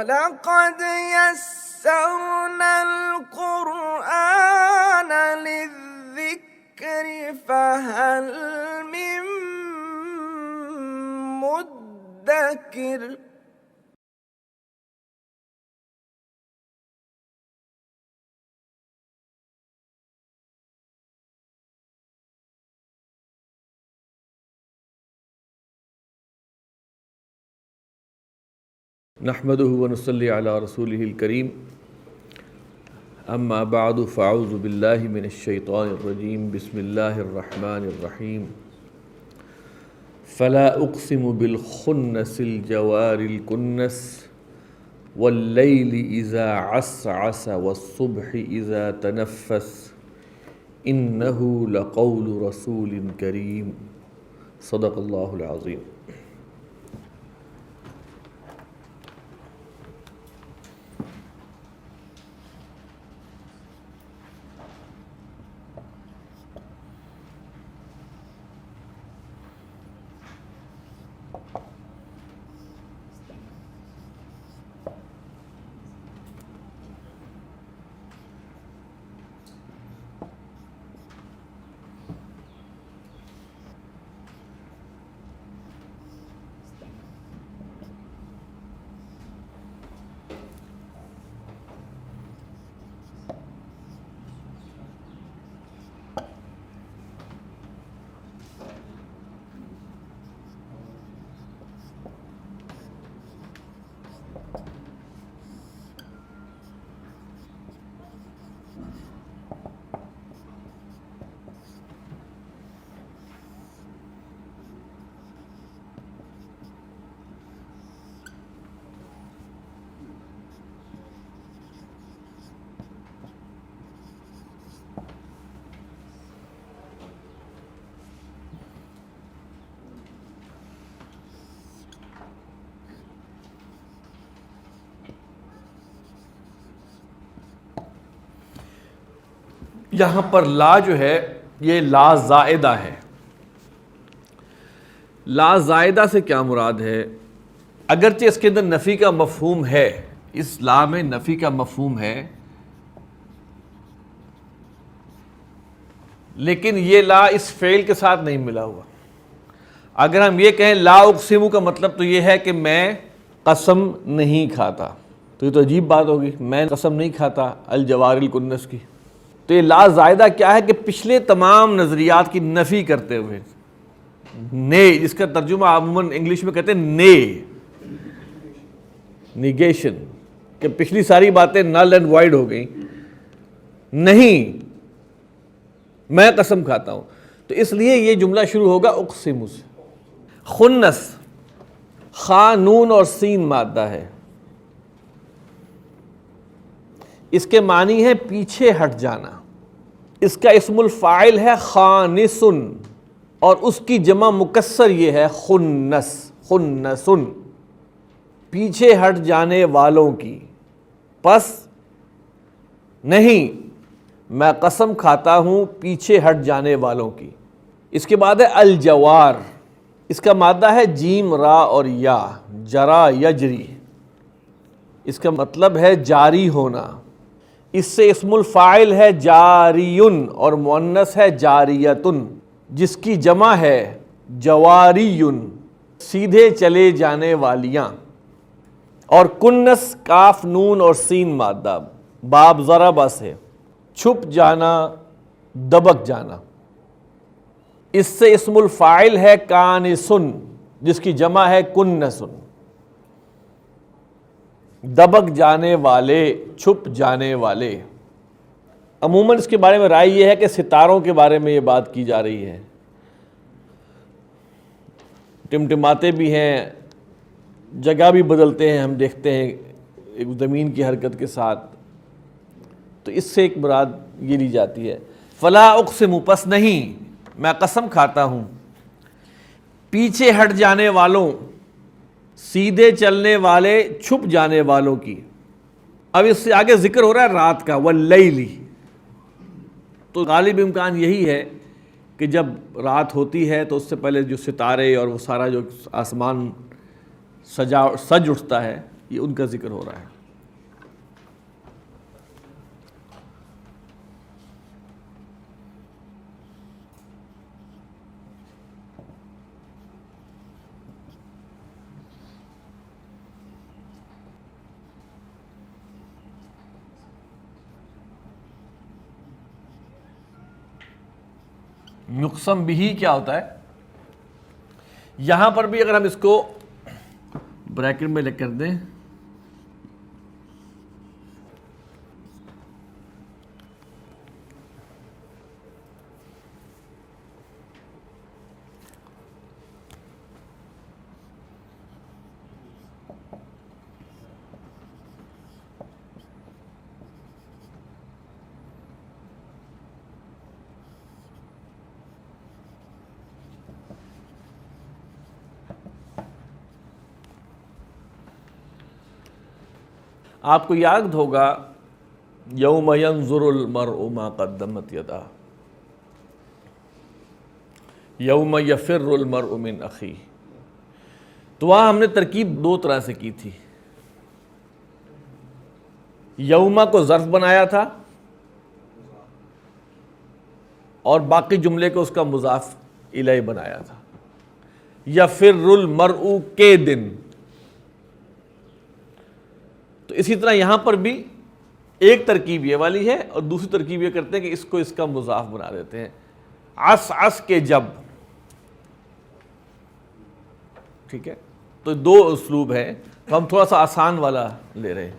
وَلَقَدْ يَسَّرْنَا الْقُرْآنَ لِلذِّكْرِ فَهَلْ مِن مُّدَّكِرٍ۔ نحمده ونصلي على رسوله الكريم اما بعد فاعوذ بالله من الشيطان الرجيم بسم الله الرحمن الرحيم فلا اقسم بالخنس الجوار الكنس والليل اذا عسعس والصبح اذا تنفس انه لقول رسول كريم صدق الله العظيم۔ یہاں پر لا جو ہے یہ لا زائدہ ہے۔ لا زائدہ سے کیا مراد ہے؟ اگرچہ اس کے اندر نفی کا مفہوم ہے، اس لا میں نفی کا مفہوم ہے، لیکن یہ لا اس فعل کے ساتھ نہیں ملا ہوا۔ اگر ہم یہ کہیں لا اقسم کا مطلب تو یہ ہے کہ میں قسم نہیں کھاتا، تو یہ تو عجیب بات ہوگی، میں قسم نہیں کھاتا الجوار الکنس کی۔ تو یہ لا زائدہ کیا ہے کہ پچھلے تمام نظریات کی نفی کرتے ہوئے، نے جس کا ترجمہ عموماً انگلش میں کہتے ہیں نیگیشن، کہ پچھلی ساری باتیں نل اینڈ وائڈ ہو گئیں، نہیں میں قسم کھاتا ہوں۔ تو اس لیے یہ جملہ شروع ہوگا اقسم سے۔ خنس خا نون اور سین مادہ ہے، اس کے معنی ہے پیچھے ہٹ جانا۔ اس کا اسم الفاعل ہے خانسن اور اس کی جمع مکسر یہ ہے خنس، خنسن، پیچھے ہٹ جانے والوں کی۔ پس نہیں میں قسم کھاتا ہوں پیچھے ہٹ جانے والوں کی۔ اس کے بعد ہے الجوار، اس کا مادہ ہے جیم را اور یا، جرا یجری، اس کا مطلب ہے جاری ہونا۔ اس سے اسم الفاعل ہے جاریٌ اور مؤنث ہے جاریۃٌ، جس کی جمع ہے جواریٌ، سیدھے چلے جانے والیاں۔ اور کنس کاف نون اور سین مادہ، باب ضربہ سے، چھپ جانا، دبک جانا۔ اس سے اسم الفاعل ہے کانسٌ، جس کی جمع ہے کنسٌ، دبک جانے والے، چھپ جانے والے۔ عموماً اس کے بارے میں رائے یہ ہے کہ ستاروں کے بارے میں یہ بات کی جا رہی ہے، ٹمٹماتے بھی ہیں، جگہ بھی بدلتے ہیں، ہم دیکھتے ہیں ایک زمین کی حرکت کے ساتھ، تو اس سے ایک مراد یہ لی جاتی ہے۔ فلا اقسم، پس نہیں میں قسم کھاتا ہوں، پیچھے ہٹ جانے والوں، سیدھے چلنے والے، چھپ جانے والوں کی۔ اب اس سے آگے ذکر ہو رہا ہے رات کا، واللیل، تو غالب امکان یہی ہے کہ جب رات ہوتی ہے تو اس سے پہلے جو ستارے اور وہ سارا جو آسمان سج اٹھتا ہے، یہ ان کا ذکر ہو رہا ہے. یقسم بھی کیا ہوتا ہے؟ یہاں پر بھی اگر ہم اس کو بریکٹ میں لکھ کر دیں، آپ کو یاد ہوگا یوم ینظر المرء ما قدمت یداہ، یوم یفر المرء من اخیہ. تو وہاں ہم نے ترکیب دو طرح سے کی تھی. یوم کو ظرف بنایا تھا اور باقی جملے کو اس کا مضاف الیہ بنایا تھا. یفر المرء کے دن. تو اسی طرح یہاں پر بھی ایک ترکیب یہ والی ہے اور دوسری ترکیب یہ کرتے ہیں کہ اس کو اس کا مضاف بنا دیتے ہیں. عس کے جب. ٹھیک ہے، تو دو اسلوب ہیں، تو ہم تھوڑا سا آسان والا لے رہے ہیں.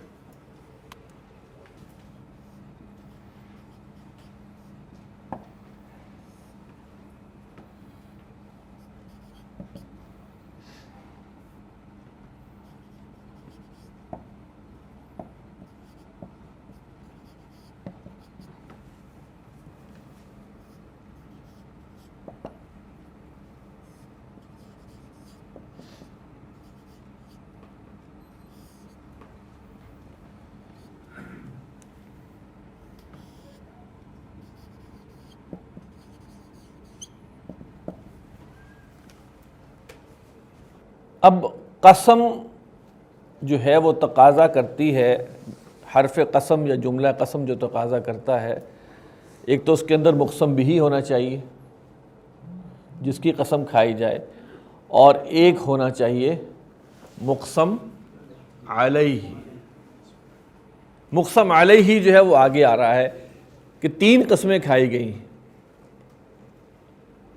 اب قسم جو ہے وہ تقاضا کرتی ہے، حرف قسم یا جملہ قسم جو تقاضا کرتا ہے، ایک تو اس کے اندر مقسم بھی ہونا چاہیے جس کی قسم کھائی جائے، اور ایک ہونا چاہیے مقسم علیہ. مقسم علیہ جو ہے وہ آگے آ رہا ہے کہ تین قسمیں کھائی گئی.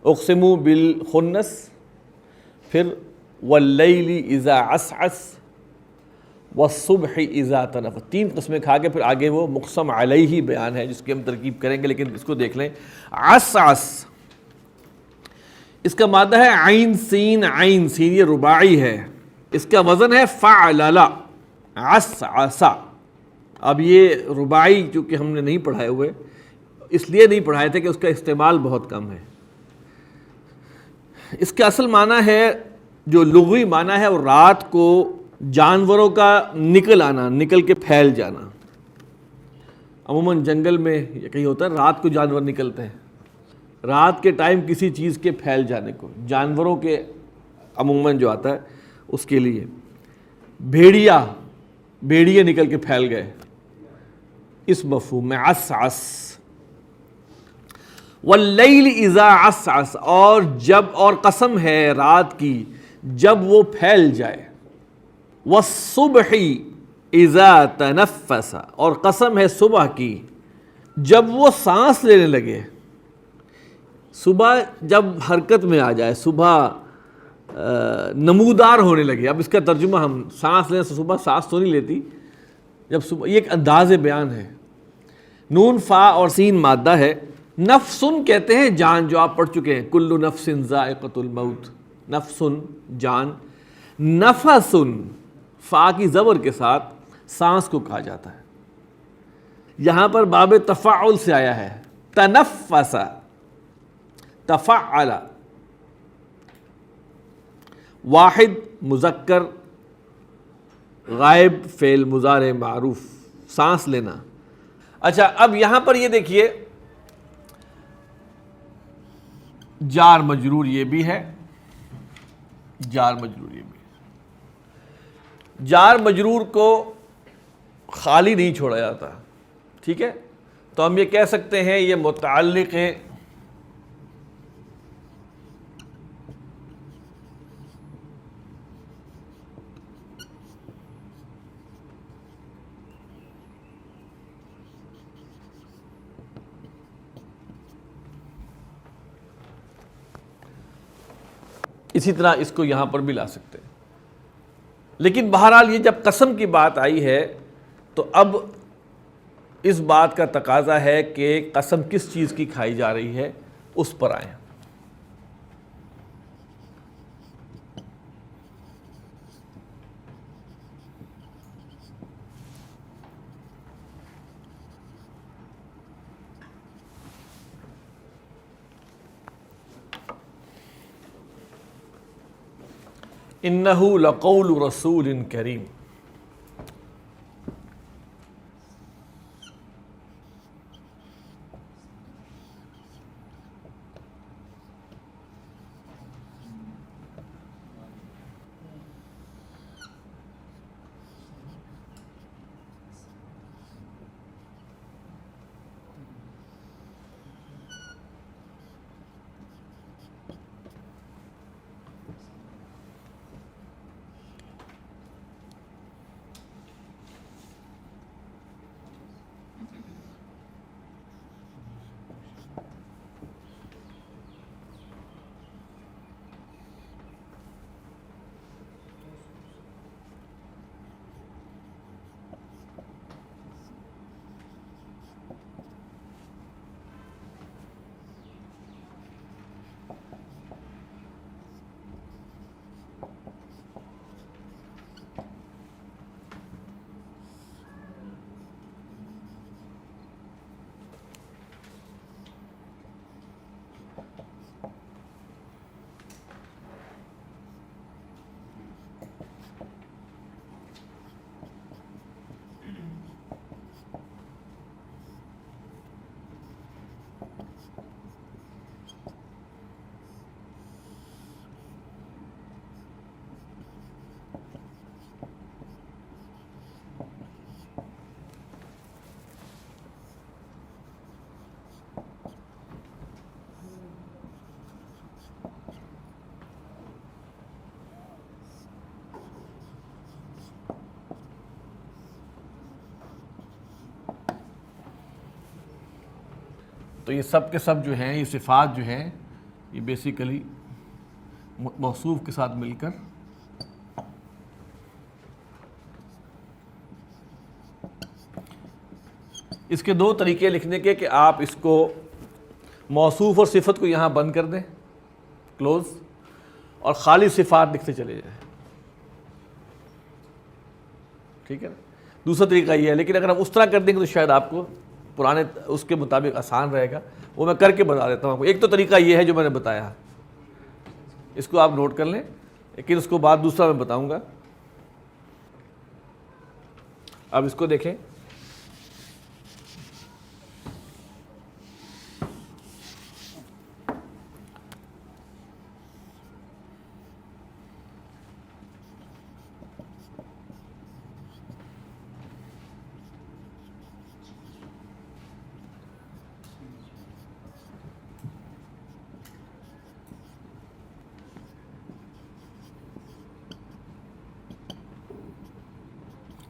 اقسموا بالخنس، پھر واللیل اذا عسعس، والصبح اذا تنفس. تین قسمیں کھا کے پھر آگے وہ مقسم علیہ بیان ہے جس کی ہم ترکیب کریں گے، لیکن اس کو دیکھ لیں. عسعس اس کا مادہ ہے عین سین، عین سین یہ رباعی ہے، اس کا وزن ہے فعلل. عسعس. اب یہ رباعی چونکہ ہم نے نہیں پڑھائے ہوئے، اس لیے نہیں پڑھائے تھے کہ اس کا استعمال بہت کم ہے. اس کا اصل معنی ہے، جو لغوی معنی ہے، وہ رات کو جانوروں کا نکل آنا، نکل کے پھیل جانا. عموماً جنگل میں یہ کہیں ہوتا ہے رات کو جانور نکلتے ہیں، رات کے ٹائم کسی چیز کے پھیل جانے کو، جانوروں کے عموماً جو آتا ہے اس کے لیے. بھیڑیے نکل کے پھیل گئے، اس مفہوم میں. عسعس. واللیل اذا عسعس، اور جب، اور قسم ہے رات کی جب وہ پھیل جائے. والصبح اذا تنفس، اور قسم ہے صبح کی جب وہ سانس لینے لگے. صبح جب حرکت میں آ جائے، صبح نمودار ہونے لگے. اب اس کا ترجمہ ہم سانس لینے سے، صبح سانس تو نہیں لیتی جب صبح، یہ ایک انداز بیان ہے. نون فا اور سین مادہ ہے. نفسن کہتے ہیں جان، جو آپ پڑھ چکے ہیں، کل نفس ذائقۃ الموت. نفسن جان. نفسن فا کی زبر کے ساتھ سانس کو کہا جاتا ہے. یہاں پر باب تفاعل سے آیا ہے. تنفس، تفعل. واحد مذکر، غائب فعل مضارع معروف، سانس لینا. اچھا اب یہاں پر یہ دیکھیے، جار مجرور یہ بھی ہے، جار مجرور یہ بھی ہے. جار مجرور کو خالی نہیں چھوڑا جاتا، ٹھیک ہے؟ تو ہم یہ کہہ سکتے ہیں یہ متعلق ہے اسی طرح اس کو یہاں پر بھی لا سکتے ہیں۔ لیکن بہرحال یہ جب قسم کی بات آئی ہے تو اب اس بات کا تقاضا ہے کہ قسم کس چیز کی کھائی جا رہی ہے اس پر آئیں۔ انہ لقول رسول کریم، تو یہ سب کے سب جو ہیں یہ صفات جو ہیں یہ بیسیکلی موصوف کے ساتھ مل کر اس کے دو طریقے لکھنے کے کہ آپ اس کو موصوف اور صفت کو یہاں بند کر دیں کلوز، اور خالی صفات لکھتے چلے جائیں، ٹھیک ہے نا؟ دوسرا طریقہ یہ ہے، لیکن اگر ہم اس طرح کر دیں گے تو شاید آپ کو پرانے اس کے مطابق آسان رہے گا، وہ میں کر کے بتا دیتا ہوں آپ کو۔ ایک تو طریقہ یہ ہے جو میں نے بتایا، اس کو آپ نوٹ کر لیں، لیکن اس کو بعد دوسرا میں بتاؤں گا۔ اب اس کو دیکھیں،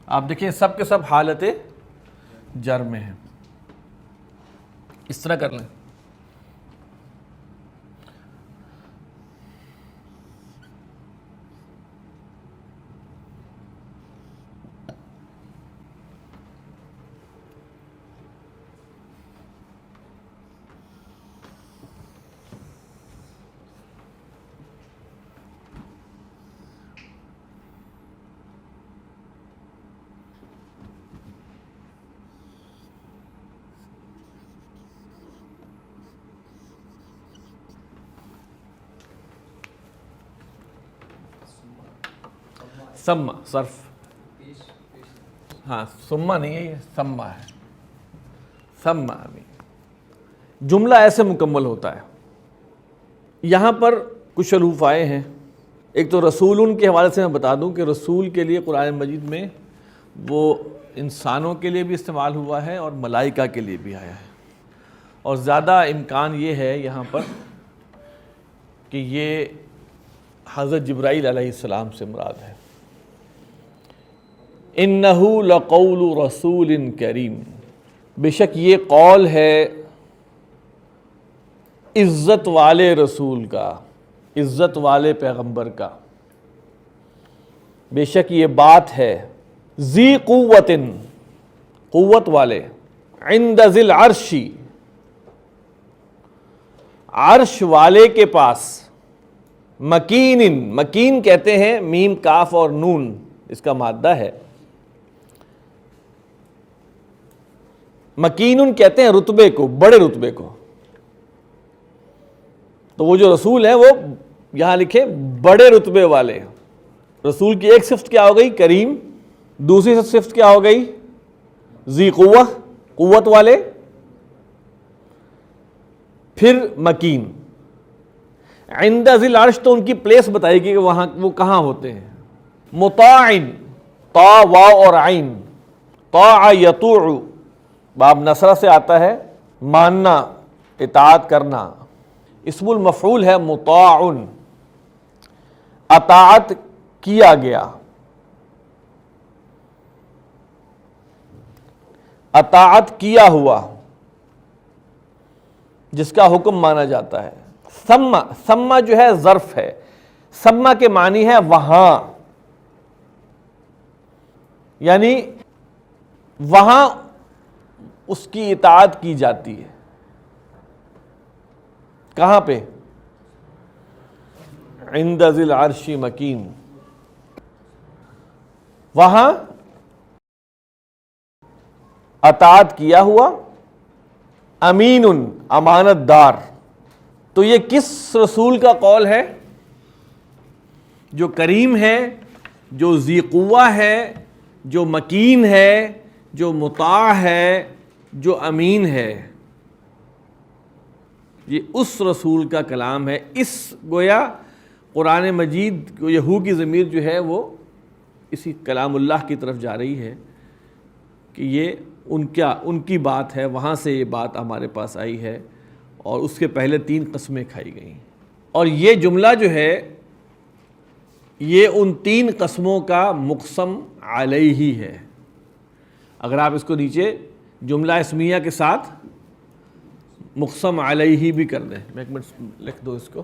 آپ دیکھیں سب کے سب حالت جر میں ہیں، اس طرح کر لیں۔ سما صرف، ہاں سما نہیں ہے، یہ سما ہے، سما بھی جملہ ایسے مکمل ہوتا ہے۔ یہاں پر کچھ حروف آئے ہیں ایک تو رسول کے حوالے سے میں بتا دوں کہ رسول کے لیے قرآن مجید میں وہ انسانوں کے لیے بھی استعمال ہوا ہے اور ملائکہ کے لیے بھی آیا ہے، اور زیادہ امکان یہ ہے یہاں پر کہ یہ حضرت جبرائیل علیہ السلام سے مراد ہے۔ اِنَّهُ لَقَوْلُ رَسُولٍ کریم، بے شک یہ قول ہے عزت والے رسول کا، عزت والے پیغمبر کا، بے شک یہ بات ہے ذی قوت، قوت والے، عند ذی العرش، عرش والے کے پاس، مکین، مکین کہتے ہیں میم کاف اور نون اس کا مادہ ہے، مکین کہتے ہیں رتبے کو، بڑے رتبے کو، تو وہ جو رسول ہیں وہ یہاں لکھے بڑے رتبے والے۔ رسول کی ایک صفت کیا ہو گئی؟ کریم، دوسری صفت کیا ہو گئی؟ ذی قوہ، قوت والے، پھر مکین۔ عند ذی العرش تو ان کی پلیس بتائی گئی کہ وہاں وہ کہاں ہوتے ہیں۔ مطاع، طا واو اور عین، طاع یطوع، باب نصرہ سے آتا ہے ماننا، اطاعت کرنا، اسم المفعول ہے مطاع، اطاعت کیا گیا، اطاعت کیا ہوا، جس کا حکم مانا جاتا ہے۔ ثم، ثم جو ہے ظرف ہے، ثم کے معنی ہے وہاں، یعنی وہاں اس کی اطاعت کی جاتی ہے۔ کہاں پہ؟ عند ذی العرش مکین، وہاں اطاعت کیا ہوا، امین، امانت دار۔ تو یہ کس رسول کا قول ہے؟ جو کریم ہے، جو ذی قوہ ہے، جو مکین ہے، جو مطاع ہے، جو امین ہے، یہ اس رسول کا کلام ہے۔ اس گویا قرآن مجید کو یہ ہو کی ضمیر جو ہے وہ اسی کلام اللہ کی طرف جا رہی ہے کہ یہ ان کی بات ہے، وہاں سے یہ بات ہمارے پاس آئی ہے، اور اس کے پہلے 3 قسمیں کھائی گئیں، اور یہ جملہ جو ہے یہ ان 3 قسموں کا مقسم علیہ ہے۔ اگر آپ اس کو نیچے جملہ اسمیہ کے ساتھ مقسم علیہ بھی کر دیں، میں ایک منٹ لکھ دو اس کو۔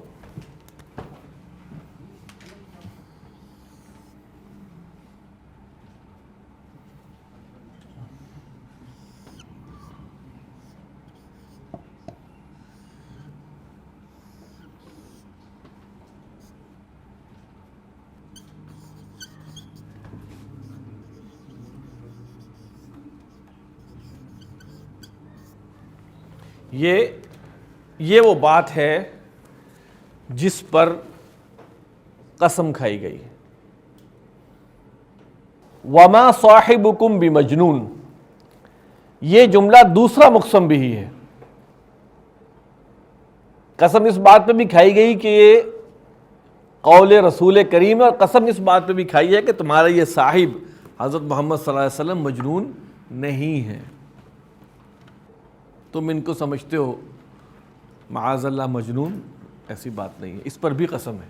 یہ وہ بات ہے جس پر قسم کھائی گئی۔ وَمَا صَاحِبُكُمْ بِمَجْنُونَ، یہ جملہ دوسرا مقسم بھی ہے۔ قسم اس بات پہ بھی کھائی گئی کہ یہ قول رسول کریم ہے، اور قسم اس بات پہ بھی کھائی ہے کہ تمہارا یہ صاحب حضرت محمد صلی اللہ علیہ وسلم مجنون نہیں ہے، تم ان کو سمجھتے ہو معاذ اللہ مجنون، ایسی بات نہیں ہے، اس پر بھی قسم ہے۔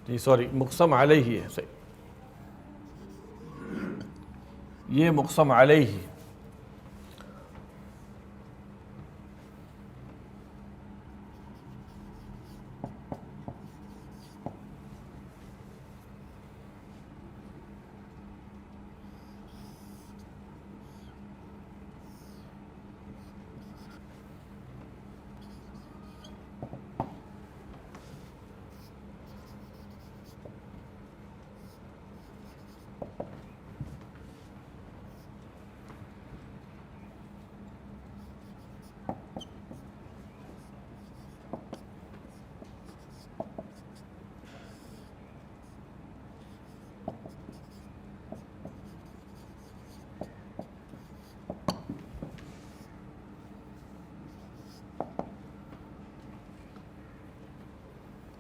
جی سوری، مقسم علیہ ہے صحیح، یہ مقسم علیہ.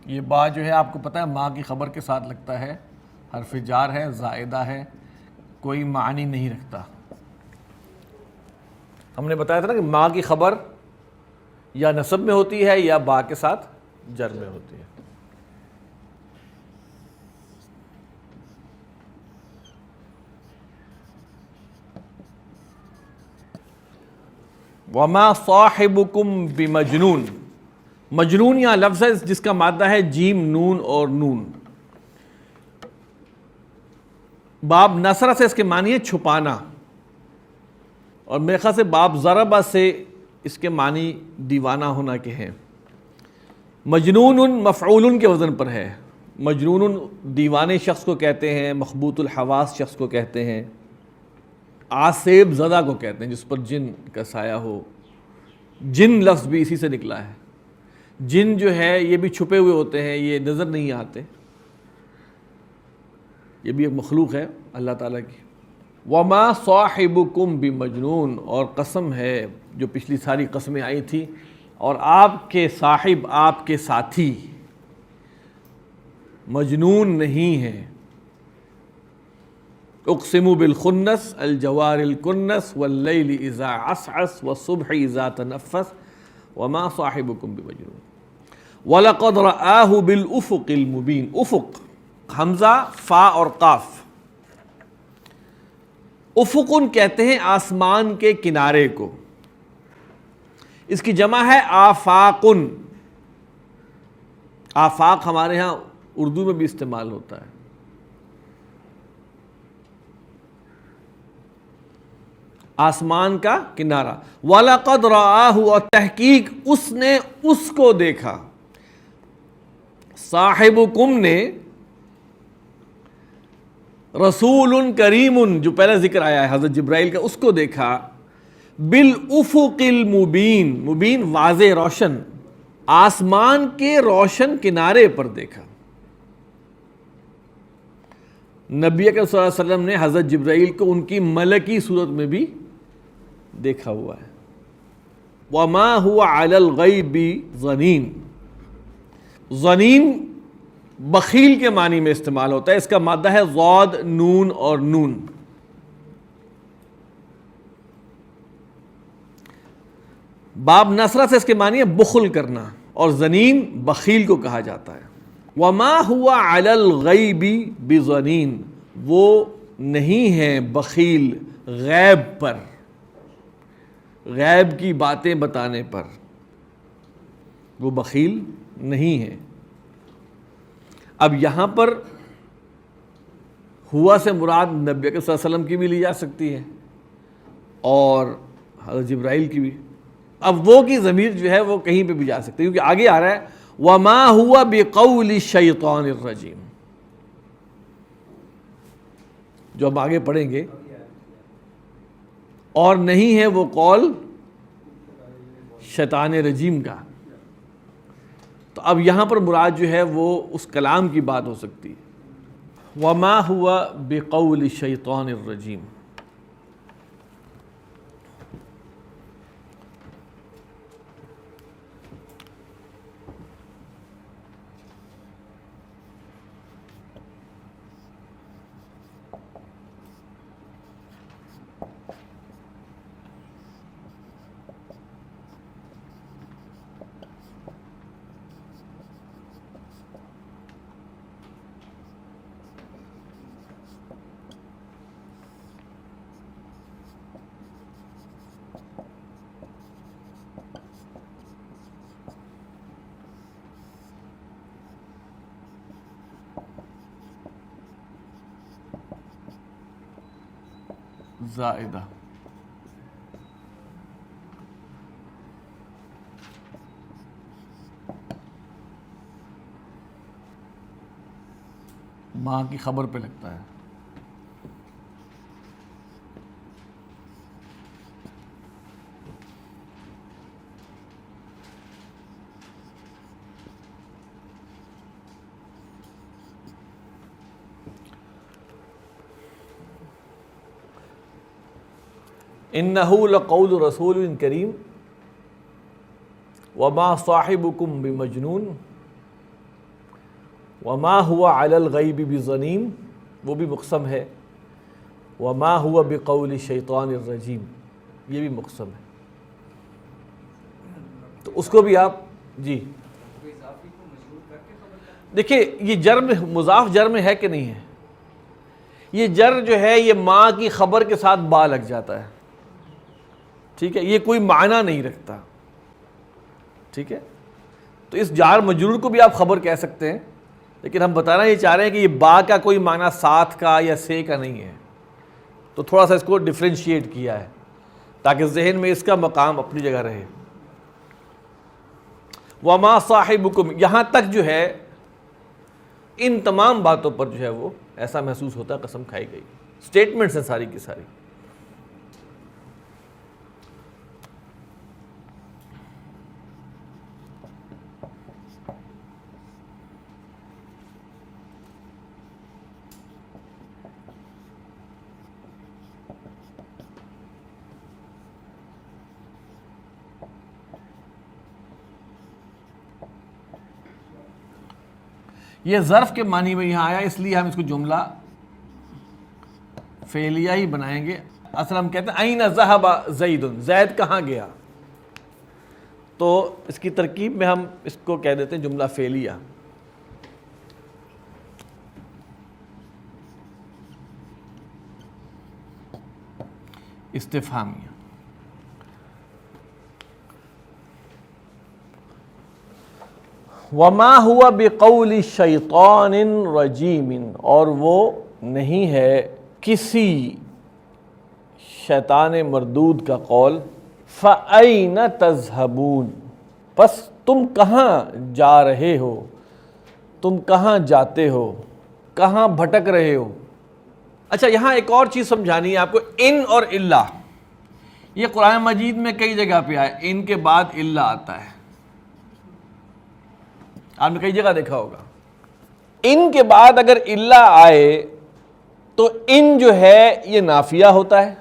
یہ با جو ہے آپ کو پتہ ہے ماں کی خبر کے ساتھ لگتا ہے، حرف جار ہے، زائدہ ہے، کوئی معنی نہیں رکھتا. ہم نے بتایا تھا نا کہ ماں کی خبر یا نسب میں ہوتی ہے یا با کے ساتھ جر میں ہوتی ہے. وما صاحبکم بمجنون، مجنون یہاں لفظ ہے جس کا مادہ ہے جیم نون اور نون. باب نصرہ سے اس کے معنی ہے چھپانا، اور میرے خیال سے باب ضربہ سے اس کے معنی دیوانہ ہونا کے ہیں. مجنون مفعول کے وزن پر ہے. مجنون دیوانے شخص کو کہتے ہیں، مخبوط الحواس شخص کو کہتے ہیں، آسیب زدہ کو کہتے ہیں جس پر جن کا سایہ ہو. جن لفظ بھی اسی سے نکلا ہے. جن جو ہے یہ بھی چھپے ہوئے ہوتے ہیں، یہ نظر نہیں آتے، یہ بھی ایک مخلوق ہے اللہ تعالیٰ کی. وما صاحبکم بمجنون، اور قسم ہے جو پچھلی ساری قسمیں آئی تھی، اور آپ کے صاحب، آپ کے ساتھی مجنون نہیں ہیں. اقسم بالخنس الجوار الکنس واللیل اذا عسعس والصبح اذا تنفس وما صاحبکم بمجنون وَلَقَدْ رَآهُ بِالْأُفُقِ الْمُبِينِ. افق، حمزہ، فا اور قاف. افقن کہتے ہیں آسمان کے کنارے کو. اس کی جمع ہے آفاقن. آفاق ہمارے ہاں اردو میں بھی استعمال ہوتا ہے. آسمان کا کنارہ. وَلَقَدْ رَآهُ، اور تحقیق اس نے اس کو دیکھا. صاحبکم نے رسول کریم جو پہلا ذکر آیا ہے حضرت جبرائیل کا، اس کو دیکھا. بالافق المبین، مبین واضح روشن، آسمان کے روشن کنارے پر دیکھا. نبی اکرم صلی اللہ علیہ وسلم نے حضرت جبرائیل کو ان کی ملکی صورت میں بھی دیکھا ہوا ہے. وما هو علی الغیب ضنین. ضنین بخیل کے معنی میں استعمال ہوتا ہے. اس کا مادہ ہے ضاد، نون اور نون. باب نصرہ سے اس کے معنی ہے بخل کرنا، اور ضنین بخیل کو کہا جاتا ہے. وما هو علی الغیب بضنین، وہ نہیں ہے بخیل غیب پر، غیب کی باتیں بتانے پر وہ بخیل نہیں ہے. اب یہاں پر ہوا سے مراد نبی صلی اللہ علیہ وسلم کی بھی لی جا سکتی ہے اور حضرت جبرائیل کی بھی. اب وہ کی ضمیر جو ہے وہ کہیں پہ بھی جا سکتی ہے، کیونکہ آگے آ رہا ہے وَمَا هُوَ بِقَوْلِ الشَّيْطَانِ الرَّجِيمِ، جو ہم آگے پڑھیں گے. اور نہیں ہے وہ قول شیطان رجیم کا. تو اب یہاں پر مراد جو ہے وہ اس کلام کی بات ہو سکتی ہے. وَمَا هُوَ بِقَوْلِ الشَّيْطَانِ الرَّجِيمِ. زائدہ. ماں کی خبر پہ لگتا ہے. اِنَّهُ لَقَوْلُ رَسُولٍ كَرِيمٍ وَمَا صَاحِبُكُمْ بِمَجْنُونٍ وَمَا هُوَ عَلَى الْغَيْبِ بِضَنِينٍ، وہ بھی مقسم ہے. وَمَا هُوَ بِقَوْلِ الشَّيْطَانِ الرَّجِيمِ، یہ بھی مقسم ہے. تو اس کو بھی آپ جی دیکھیے، یہ جرم مضاف جرم ہے کہ نہیں ہے؟ یہ جر جو ہے یہ ماں کی خبر کے ساتھ با لگ جاتا ہے. ٹھیک ہے، یہ کوئی معنی نہیں رکھتا. ٹھیک ہے، تو اس جار مجرور کو بھی آپ خبر کہہ سکتے ہیں، لیکن ہم بتانا یہ چاہ رہے ہیں کہ یہ با کا کوئی معنی ساتھ کا یا سے کا نہیں ہے. تو تھوڑا سا اس کو ڈیفرینشیٹ کیا ہے تاکہ ذہن میں اس کا مقام اپنی جگہ رہے. وَمَا صَاحِبُكُمْ، یہاں تک جو ہے ان تمام باتوں پر جو ہے وہ ایسا محسوس ہوتا ہے قسم کھائی گئی. سٹیٹمنٹس ہیں ساری کی ساری. یہ ظرف کے معنی میں یہاں آیا، اس لیے ہم اس کو جملہ فعلیہ ہی بنائیں گے. اصل ہم کہتے ہیں اَیْنَ ذَهَبَ زَیْدٌ، زید کہاں گیا، تو اس کی ترکیب میں ہم اس کو کہہ دیتے ہیں جملہ فعلیہ. استفہامیہ. وَمَا هُوَ بِقَوْلِ شَيْطَانٍ رَجِيمٍ، اور وہ نہیں ہے کسی شیطان مردود کا قول. فَأَيْنَ تَذْهَبُونَ، پس تم کہاں جا رہے ہو، تم کہاں جاتے ہو، کہاں بھٹک رہے ہو. اچھا، یہاں ایک اور چیز سمجھانی ہے آپ کو. ان اور الا، یہ قرآن مجید میں کئی جگہ پہ آئے. ان کے بعد الا آتا ہے، آپ نے کئی جگہ دیکھا ہوگا. ان کے بعد اگر الا آئے تو ان جو ہے یہ نافیہ ہوتا ہے.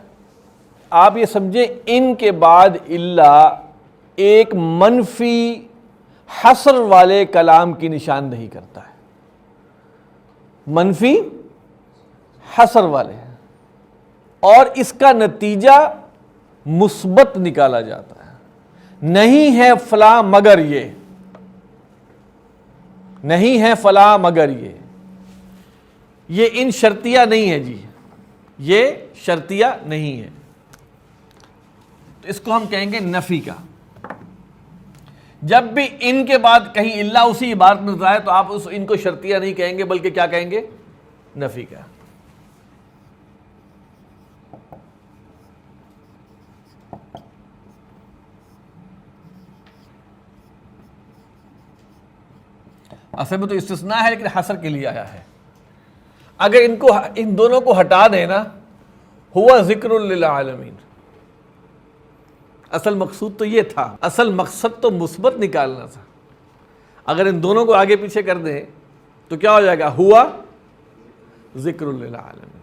آپ یہ سمجھیں ان کے بعد الا ایک منفی حصر والے کلام کی نشاندہی کرتا ہے. منفی حصر والے، اور اس کا نتیجہ مثبت نکالا جاتا ہے. نہیں ہے فلاں مگر یہ، نہیں ہے فلاں مگر یہ ان شرطیہ نہیں ہے جی، یہ شرطیہ نہیں ہے. تو اس کو ہم کہیں گے نفی کا. جب بھی ان کے بعد کہیں الا اسی عبارت میں نظر آئے تو آپ اس ان کو شرطیہ نہیں کہیں گے بلکہ کیا کہیں گے، نفی کا. اصل میں تو استثناء ہے لیکن حصر کے لیے آیا ہے. اگر ان دونوں کو ہٹا دیں نا، ہوا ذکر للعالمین. اصل مقصود تو یہ تھا، اصل مقصد تو مثبت نکالنا تھا. اگر ان دونوں کو آگے پیچھے کر دیں تو کیا ہو جائے گا، ہوا ذکر للعالمین.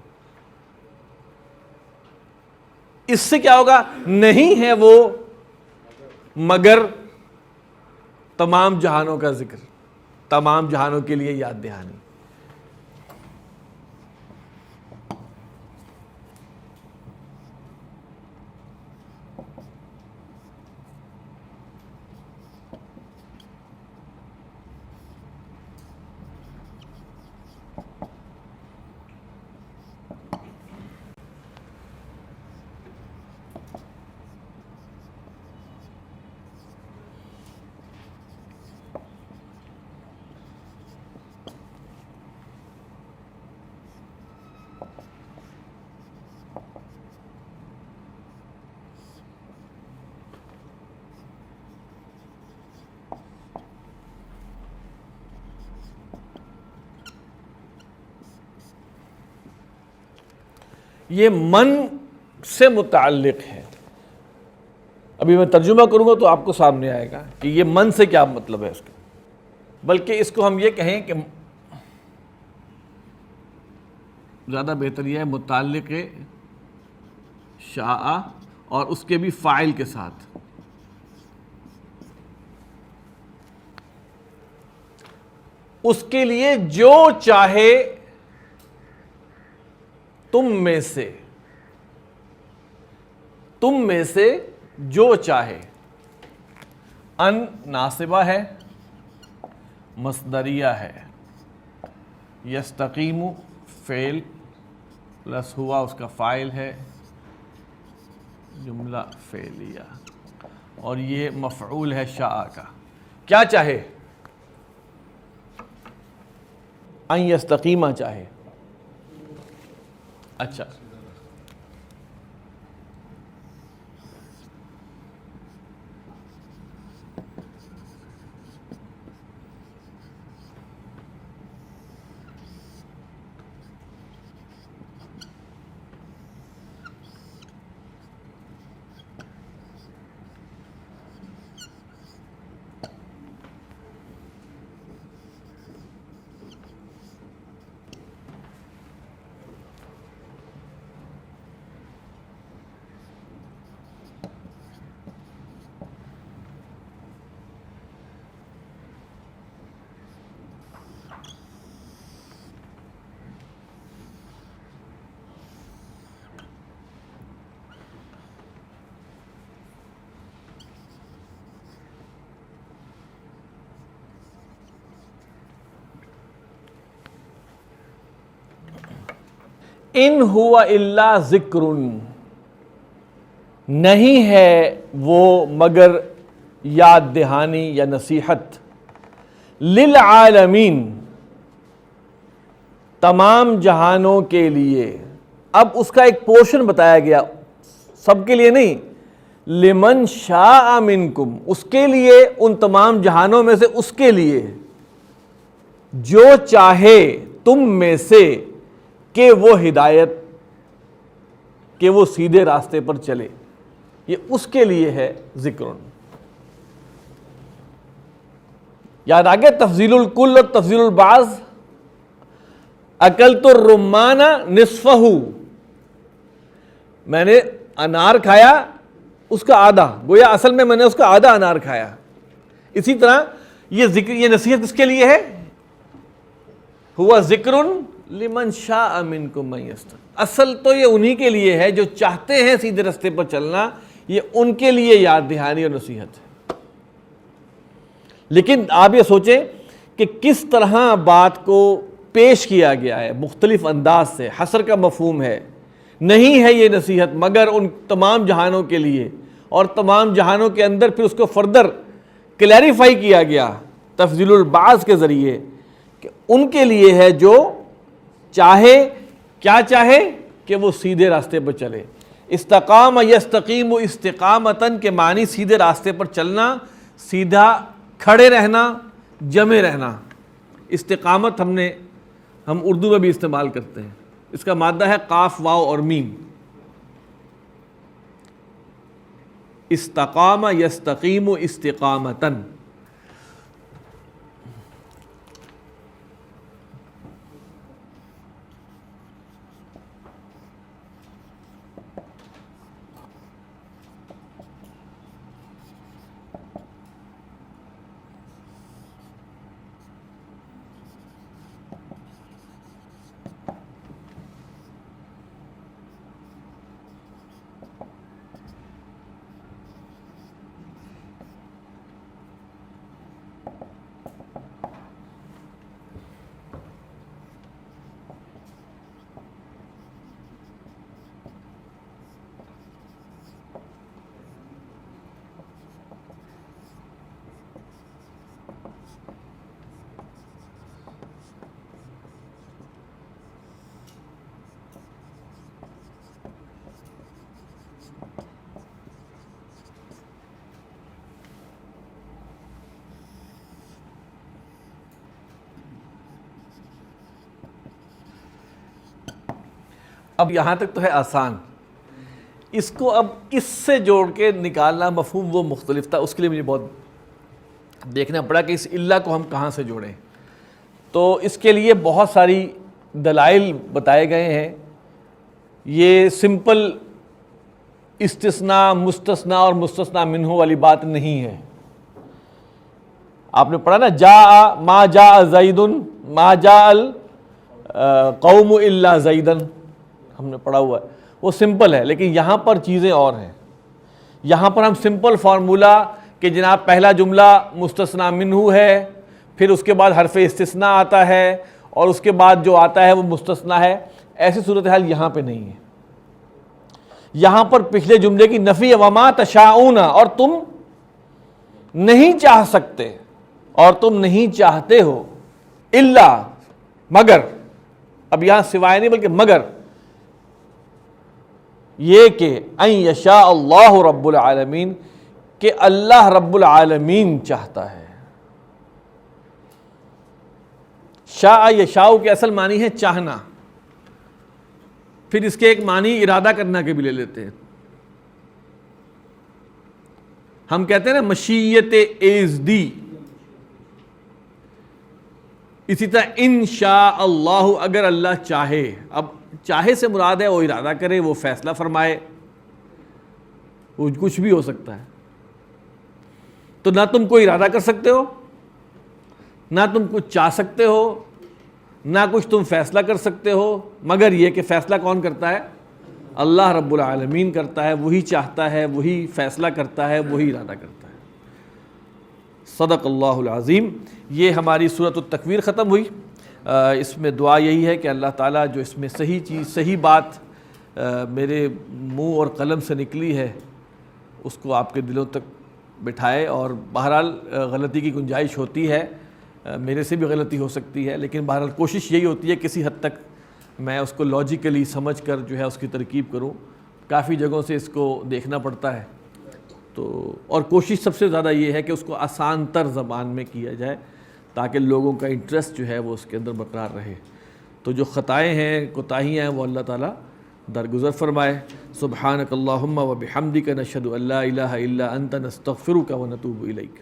اس سے کیا ہوگا، نہیں ہے وہ مگر تمام جہانوں کا ذکر، تمام جہانوں کے لیے یاد دہانی. یہ من سے متعلق ہے. ابھی میں ترجمہ کروں گا تو آپ کو سامنے آئے گا کہ یہ من سے کیا مطلب ہے اس کا. بلکہ اس کو ہم یہ کہیں کہ زیادہ بہتر یہ ہے متعلق شاء اور اس کے بھی فاعل کے ساتھ. اس کے لیے جو چاہے تم میں سے جو چاہے. ان ناصبہ ہے، مصدریہ ہے. یستقیم فعل پلس ہوا اس کا فاعل ہے، جملہ فعلیہ. اور یہ مفعول ہے شاء کا. کیا چاہے؟ ان یستقیمہ چاہے. اچھا، ان ہوا الا ذکر، نہیں ہے وہ مگر یاد دہانی یا نصیحت. للعالمین، تمام جہانوں کے لیے. اب اس کا ایک پورشن بتایا گیا، سب کے لیے نہیں. لمن شاء منکم، اس کے لیے، ان تمام جہانوں میں سے اس کے لیے جو چاہے تم میں سے کہ وہ ہدایت، کہ وہ سیدھے راستے پر چلے. یہ اس کے لیے ہے ذکر. یاد آگے تفضیل الکل اور تفضیل البعض. اکلت الرمان نصفہ، میں نے انار کھایا اس کا آدھا، گویا اصل میں نے اس کا آدھا انار کھایا. اسی طرح یہ ذکر، یہ نصیحت کس کے لیے ہے؟ ہوا ذکر لمن شاء منکم من یستقیم. اصل تو یہ انہی کے لیے ہے جو چاہتے ہیں سیدھے راستے پر چلنا. یہ ان کے لیے یاد دہانی اور نصیحت ہے. لیکن آپ یہ سوچیں کہ کس طرح بات کو پیش کیا گیا ہے، مختلف انداز سے. حصر کا مفہوم ہے، نہیں ہے یہ نصیحت مگر ان تمام جہانوں کے لیے. اور تمام جہانوں کے اندر پھر اس کو فردر کلیریفائی کیا گیا تفضیل البعض کے ذریعے کہ ان کے لیے ہے جو چاہے، کیا چاہے؟ کہ وہ سیدھے راستے پر چلے. استقام یستقیم استقامتاً کے معنی سیدھے راستے پر چلنا، سیدھا کھڑے رہنا، جمے رہنا. استقامت ہم اردو میں بھی استعمال کرتے ہیں. اس کا مادہ ہے قاف واو اور میم. استقام یستقیم استقامتاً. اب یہاں تک تو ہے آسان، اس کو اب اس سے جوڑ کے نکالنا مفہوم وہ مختلف تھا، اس کے لیے مجھے بہت دیکھنا پڑا کہ اس اللہ کو ہم کہاں سے جوڑیں. تو اس کے لیے بہت ساری دلائل بتائے گئے ہیں. یہ سمپل استثناء مستثنیٰ اور مستثنیٰ منہ والی بات نہیں ہے. آپ نے پڑھا نا جاء ما جاء زید ما جاء القوم الا زیدا، ہم نے پڑھا ہوا ہے، وہ سمپل ہے. لیکن یہاں پر چیزیں اور ہیں. یہاں پر ہم سمپل فارمولا کہ جناب پہلا جملہ مستثنیٰ منہ ہے، پھر اس کے بعد حرف استثناء آتا ہے، اور اس کے بعد جو آتا ہے وہ مستثنیٰ ہے، ایسی صورتحال یہاں پہ نہیں ہے. یہاں پر پچھلے جملے کی نفی وما تشاؤون، اور تم نہیں چاہ سکتے اور تم نہیں چاہتے ہو، الا مگر، اب یہاں سوائے نہیں بلکہ مگر یہ کہ ان یشاء اللہ رب العالمین، کہ اللہ رب العالمین چاہتا ہے. شاء یشاء کے اصل معنی ہے چاہنا، پھر اس کے ایک معنی ارادہ کرنا کے بھی لے لیتے ہیں. ہم کہتے ہیں نا مشیت ایزدی، اسی طرح انشاء اللہ، اگر اللہ چاہے. اب چاہے سے مراد ہے وہ ارادہ کرے، وہ فیصلہ فرمائے، وہ کچھ بھی ہو سکتا ہے. تو نہ تم کوئی ارادہ کر سکتے ہو، نہ تم کچھ چاہ سکتے ہو، نہ کچھ تم فیصلہ کر سکتے ہو، مگر یہ کہ فیصلہ کون کرتا ہے؟ اللہ رب العالمین کرتا ہے. وہی چاہتا ہے، وہی فیصلہ کرتا ہے، وہی ارادہ کرتا ہے. صدق اللہ العظیم. یہ ہماری سورۃ التکویر ختم ہوئی. اس میں دعا یہی ہے کہ اللہ تعالیٰ جو اس میں صحیح چیز، صحیح بات میرے منہ اور قلم سے نکلی ہے، اس کو آپ کے دلوں تک بٹھائے. اور بہرحال غلطی کی گنجائش ہوتی ہے، میرے سے بھی غلطی ہو سکتی ہے، لیکن بہرحال کوشش یہی ہوتی ہے کسی حد تک میں اس کو لاجیکلی سمجھ کر جو ہے اس کی ترکیب کروں. کافی جگہوں سے اس کو دیکھنا پڑتا ہے، تو اور کوشش سب سے زیادہ یہ ہے کہ اس کو آسان تر زبان میں کیا جائے تاکہ لوگوں کا انٹرسٹ جو ہے وہ اس کے اندر برقرار رہے. تو جو خطائیں ہیں، کوتاہیاں ہیں، وہ اللہ تعالیٰ درگزر فرمائے. سبحانک اللہم و بحمدک نشہد ان لا الہ الا انت نستغفرک و نتوب الیک.